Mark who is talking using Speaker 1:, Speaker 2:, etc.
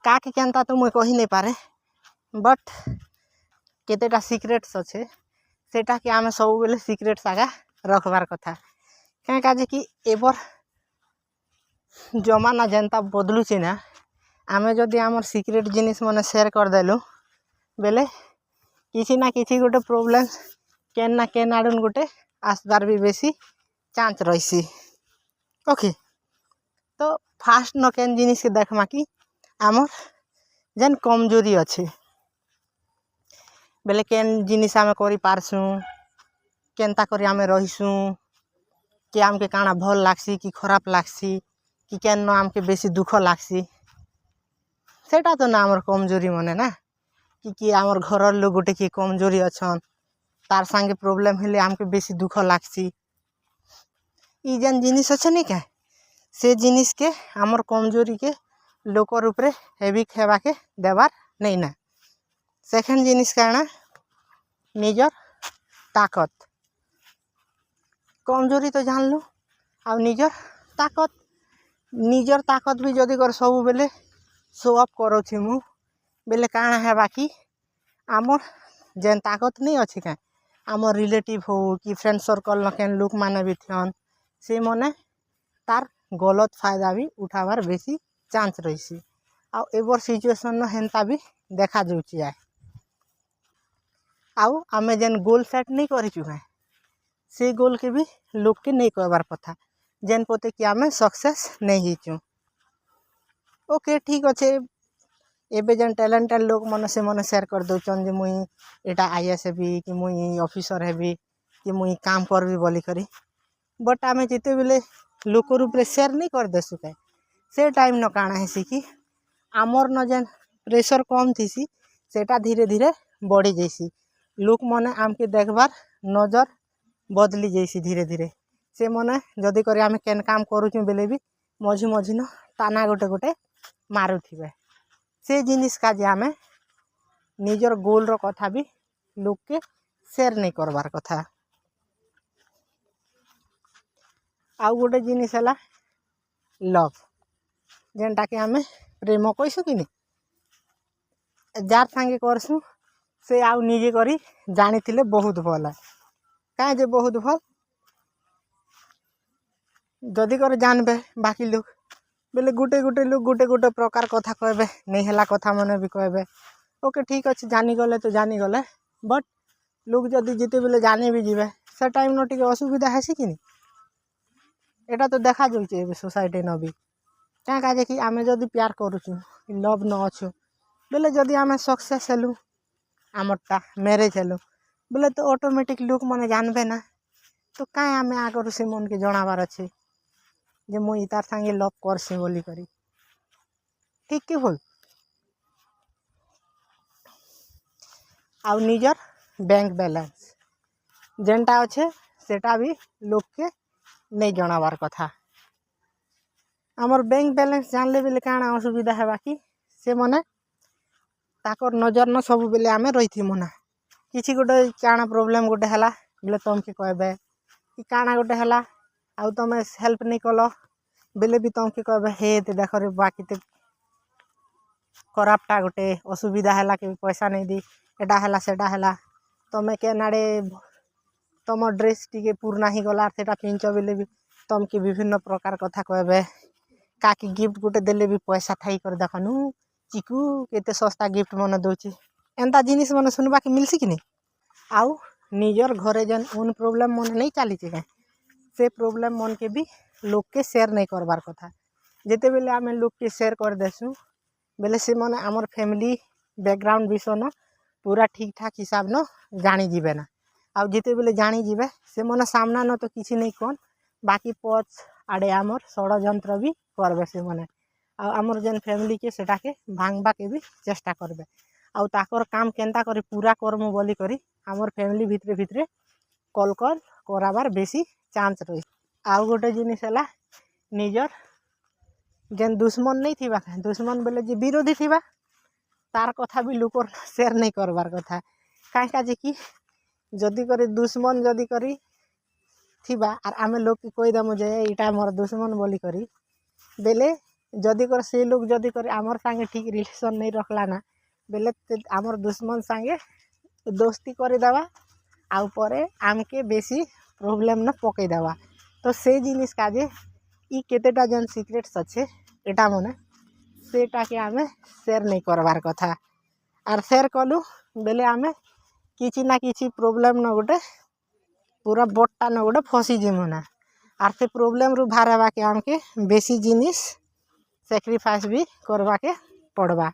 Speaker 1: काके केनता तो मुई कही नहीं पारे बट केतेटा सिक्रेट्स अच्छे सेटा कि आमे सब बेले सिक्रेट्स आगा रखबार कथा क्या काजे कि एबर जमाना जेनता बदलुची ना आमे जदि आमर सिक्रेट जिनिस मने शेयर करदेलु बेले किसी ना किसी गोटे प्रोब्लेम केन ना केन आड़न गोटे आसबार भी बेसी चांस रहीसी। ओके तो फास्ट न केन जिनिस के देखमा कि आमर जेन कमजोरी अच्छे बेले केन जिनिस आमे करि पारसुँ केनता करी आमे रहीसुँ कि आमके काଣା भल लागसी कि खराब लागसी कि केन न आमके बेसी दुख लागसी सेटा तो ना आमर कमजोरी मने ना कि आमर घर लोग गोटे कि कमजोरी अच्छन तार संगे प्रॉब्लम हेले आमके बेसी दुख लागसी ई जेन जिनिस अच्छे नहीं क्या से जिनिस के आमर कमजोरी के लोकर ऊपर हेवी खेबा के देवार नहीं ना। सेकेंड जिनिस काଣା निजर ताकत कमजोरी तो जान लु आ निजर ताकत भी जदि कर सब बेले शो अप करोछि मु बेले काଣା हेबा कि आमर जेन ताकत नहीं अच्छे क्या आमर रिलेटिव हो कि फ्रेंड सर्कल न केन लोक माने भी थियन से मने तार गलत फायदा भी उठावार बेसी चांस रहीसी आ एबर सिचुएशन न हेनता भी देखा जाउची आए आउ आमे जेन गोल सेट नहीं करिचु काय से गोल के भी लोक के नहीं कहबार कथा जेन पोते कि आमे सक्सेस नहीं हिचु। ओके ठीक अच्छे एबे जेन टैलेंटेड लोक मन से मन शेयर कर दउचन जे मुई एटा आईएएस हेबी कि मुई ऑफिसर हेबी कि मुई काम करबी बोली करी बट आमे जिते बेले लोक रूप शेयर नहीं कर देसु काय से टाइम न काଣା हेसी कि आमर न जेन प्रेशर कम थीसी सेटा धीरे धीरे बढ़ी जैसी लोक मने आमके देखबार नजर बदली जैसी धीरे धीरे से मने जदि करी आमे केन काम करूछु बेले भी मझी मझी न ताना गोटे गोटे मारुथिबे से जिनिस का जे आमे निजर गोल रो कथा भी लोक के शेयर नहीं करबार कथा। आउ गोटे जिनिस हला लव जेनटा के आमे प्रेम कइसु कि नहीं जार संगे करसु से आउ निजे करी जानी थिले बहुत भल है कहीं जे बहुत भल जदि कर जानबे बाकी लोग बेले गुटे गुटे लोग गुटे गुटे प्रकार कथा कहबे नहीं हला कथा मने भी कहबे ओके ठीक अच्छे जानी गले तो जानी गले बट लोग जदि जिते बेले जाने भी जीवे से टाइम न टिके असुविधा हेसी कि नहीं एटा तो देखा जाउचे एबे सोसाइटी न भी क्या काजे कि आमे जदि प्यार करूछु लव न अच्छु बेले जदि आमे सक्सेस हेलु आमरटा मैरिज हेलु बेले तो ऑटोमेटिक लोक मने जानबे ना तो काहे आमे आगरु से मन के जनाबार अच्छे जे मुई तार संगे लव करसी बोली करी ठीक कि भूल। आउ निजर बैंक बैलेंस जेनटा अच्छे सेटा भी लोक के नहीं जनाबार कथा आमर बैंक बैलेंस जानले बेले काଣା असुविधा है बाकी से मने ताकर नजर न सब बेले आमे रही मना किसी गोटे काଣା प्रोब्लेम गोटे हला बेले तुमके कहबे कि काଣା गोटे हला आउ तुम हेल्प नहीं कल बेले भी तुमके कहबे हे ते देख रे बाकी ते खराबटा गोटे असुविधा है कि पैसा नहीं दी एटा हला सेटा हला तुम के नाड़े तुम ड्रेस टी पुराना ही गला सेटा पिंच बेले भी तुमके विभिन्न प्रकार कथा कहबे काकी गिफ्ट गोटे देले भी पैसा थाई कर देखनु चिकू केते सस्ता गिफ्ट मन दउची एंता जिनिस मन सुनबा के मिलसी कि नहीं आउ निजर घरे जेन उन प्रॉब्लम मन नहीं चली के से प्रॉब्लम मन के भी लोक के शेयर नहीं करबार कथा जेते बेले आमे लोक के शेयर कर देसु बेले से मन आमर फैमिली बैकग्राउंड विषय न पूरा ठीक ठाक हिसाब न जानी जीवे ना आउ जिते बेले जानी जीवे से मन सामना न तो किसी नहीं कौन बाकी पच आड़े आमर षड़यंत्र भी करबे से मने आमर जेन फैमिली के सेटा के भांगबा के भी चेष्टा करबे आउ ताकर काम केनता करी पूरा करमु बोली करी आमर फैमिली भितरे भितरे कल कल कराबार बेसी चांस रही। आउ गोटे जिनिस हला निजर जेन दुश्मन नहीं थिबा दुश्मन बेले जे विरोधी थिबा तार कथा भी लोकर शेयर नहीं करबार कथा काहे काजे कि जदि करी दुश्मन जदि करी थिबा आर आमे लोग के कहि दमु जे इटा मोर दुश्मन बोली करी बेले जदि कर से लोग जदि कर आमर संगे ठीक रिलेशन नहीं रखला ना बेले आमर दुश्मन संगे दोस्ती करदेवा आउ परे आमके बेसी प्रोब्लेम न पकईदेवा। तो से जिनिस काजे ई केतेटा जन सिक्रेट्स अच्छे एटा मने सेटा के आमे शेयर नहीं करवार कथा आर शेयर कलु बेले आमे किछि ना किछि प्रोब्लेम न गोटे पूरा बट्टा न गोटे फसी जिमु ना आर से प्रोब्लेम रु बाहरवा के आमके बेसी जिनिस सैक्रिफाइस भी करवा के पड़वा।